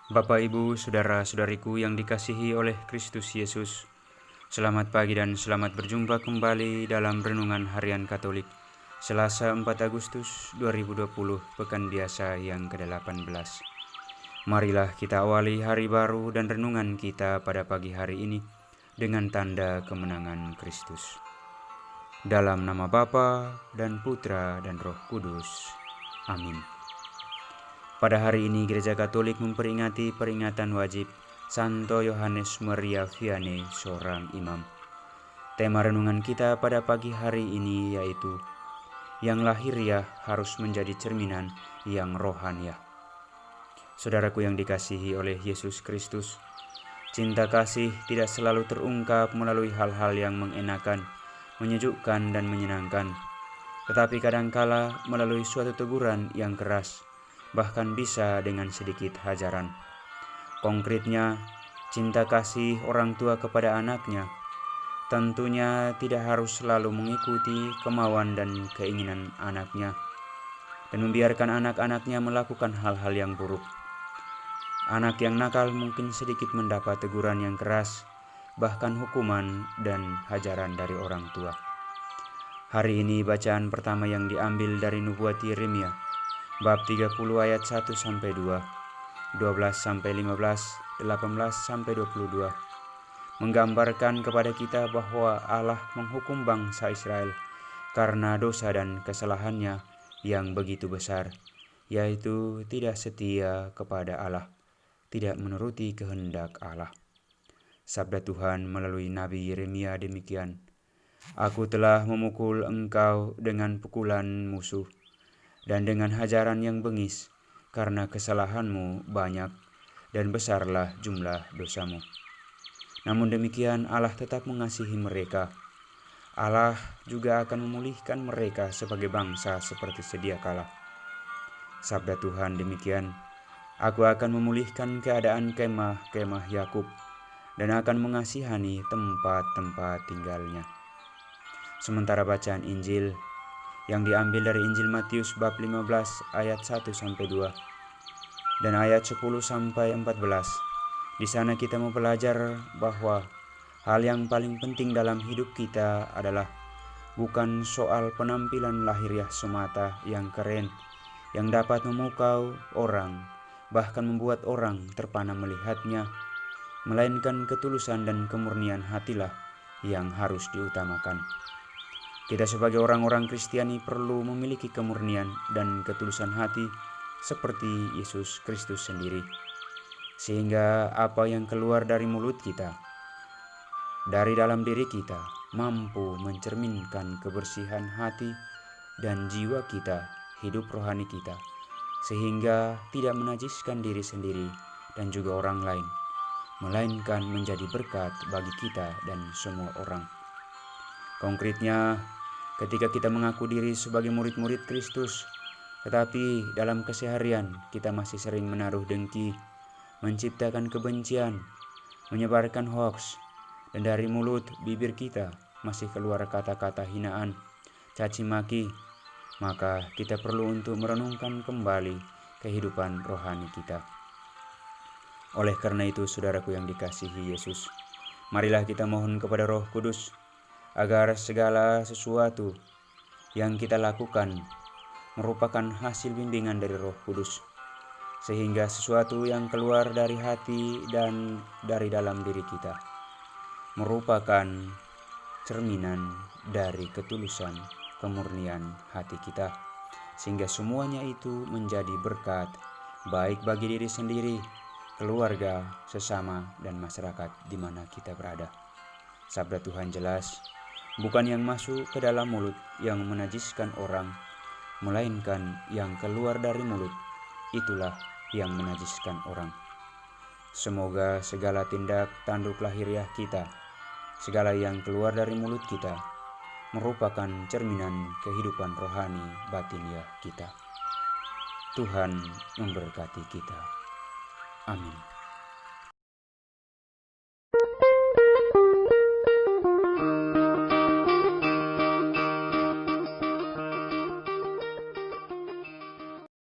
Bapak, Ibu, Saudara-saudariku yang dikasihi oleh Kristus Yesus, selamat pagi dan selamat berjumpa kembali dalam Renungan Harian Katolik, Selasa 4 Agustus 2020, Pekan Biasa yang ke-18. Marilah kita awali hari baru dan renungan kita pada pagi hari ini dengan tanda kemenangan Kristus. Dalam nama Bapa dan Putra dan Roh Kudus. Amin. Pada hari ini Gereja Katolik memperingati peringatan wajib Santo Yohanes Maria Vianney, seorang imam. Tema renungan kita pada pagi hari ini yaitu yang lahiriah harus menjadi cerminan yang rohaniah. Saudaraku yang dikasihi oleh Yesus Kristus, cinta kasih tidak selalu terungkap melalui hal-hal yang mengenakan, menyejukkan dan menyenangkan, tetapi kadangkala melalui suatu teguran yang keras, bahkan bisa dengan sedikit hajaran. Konkretnya, cinta kasih orang tua kepada anaknya tentunya tidak harus selalu mengikuti kemauan dan keinginan anaknya dan membiarkan anak-anaknya melakukan hal-hal yang buruk. Anak yang nakal mungkin sedikit mendapat teguran yang keras, bahkan hukuman dan hajaran dari orang tua. Hari ini bacaan pertama yang diambil dari nubuat Yeremia, bab 30 ayat 1-2, 12-15, 18-22, menggambarkan kepada kita bahwa Allah menghukum bangsa Israel karena dosa dan kesalahannya yang begitu besar, yaitu tidak setia kepada Allah, tidak menuruti kehendak Allah. Sabda Tuhan melalui Nabi Yeremia demikian, "Aku telah memukul engkau dengan pukulan musuh dan dengan hajaran yang bengis, karena kesalahanmu banyak dan besarlah jumlah dosamu. Namun demikian Allah tetap mengasihi mereka. Allah juga akan memulihkan mereka sebagai bangsa seperti sedia kala." Sabda Tuhan demikian, "Aku akan memulihkan keadaan kemah-kemah Yakub dan akan mengasihani tempat-tempat tinggalnya." Sementara bacaan Injil yang diambil dari Injil Matius bab 15 ayat 1-2 dan ayat 10-14. Di sana kita mau belajar bahwa hal yang paling penting dalam hidup kita adalah bukan soal penampilan lahiriah semata yang keren, yang dapat memukau orang, bahkan membuat orang terpana melihatnya, melainkan ketulusan dan kemurnian hatilah yang harus diutamakan. Kita sebagai orang-orang Kristiani perlu memiliki kemurnian dan ketulusan hati seperti Yesus Kristus sendiri, sehingga apa yang keluar dari mulut kita, dari dalam diri kita, mampu mencerminkan kebersihan hati dan jiwa kita, hidup rohani kita, sehingga tidak menajiskan diri sendiri dan juga orang lain, melainkan menjadi berkat bagi kita dan semua orang. Konkretnya, ketika kita mengaku diri sebagai murid-murid Kristus, tetapi dalam keseharian kita masih sering menaruh dengki, menciptakan kebencian, menyebarkan hoaks, dan dari mulut bibir kita masih keluar kata-kata hinaan, caci maki, maka kita perlu untuk merenungkan kembali kehidupan rohani kita. Oleh karena itu, saudaraku yang dikasihi Yesus, marilah kita mohon kepada Roh Kudus agar segala sesuatu yang kita lakukan merupakan hasil bimbingan dari Roh Kudus, sehingga sesuatu yang keluar dari hati dan dari dalam diri kita merupakan cerminan dari ketulusan, kemurnian hati kita, sehingga semuanya itu menjadi berkat baik bagi diri sendiri, keluarga, sesama, dan masyarakat di mana kita berada. Sabda Tuhan jelas, bukan yang masuk ke dalam mulut yang menajiskan orang, melainkan yang keluar dari mulut, itulah yang menajiskan orang. Semoga segala tindak tanduk lahiriah kita, segala yang keluar dari mulut kita, merupakan cerminan kehidupan rohani batiniah kita. Tuhan memberkati kita. Amin.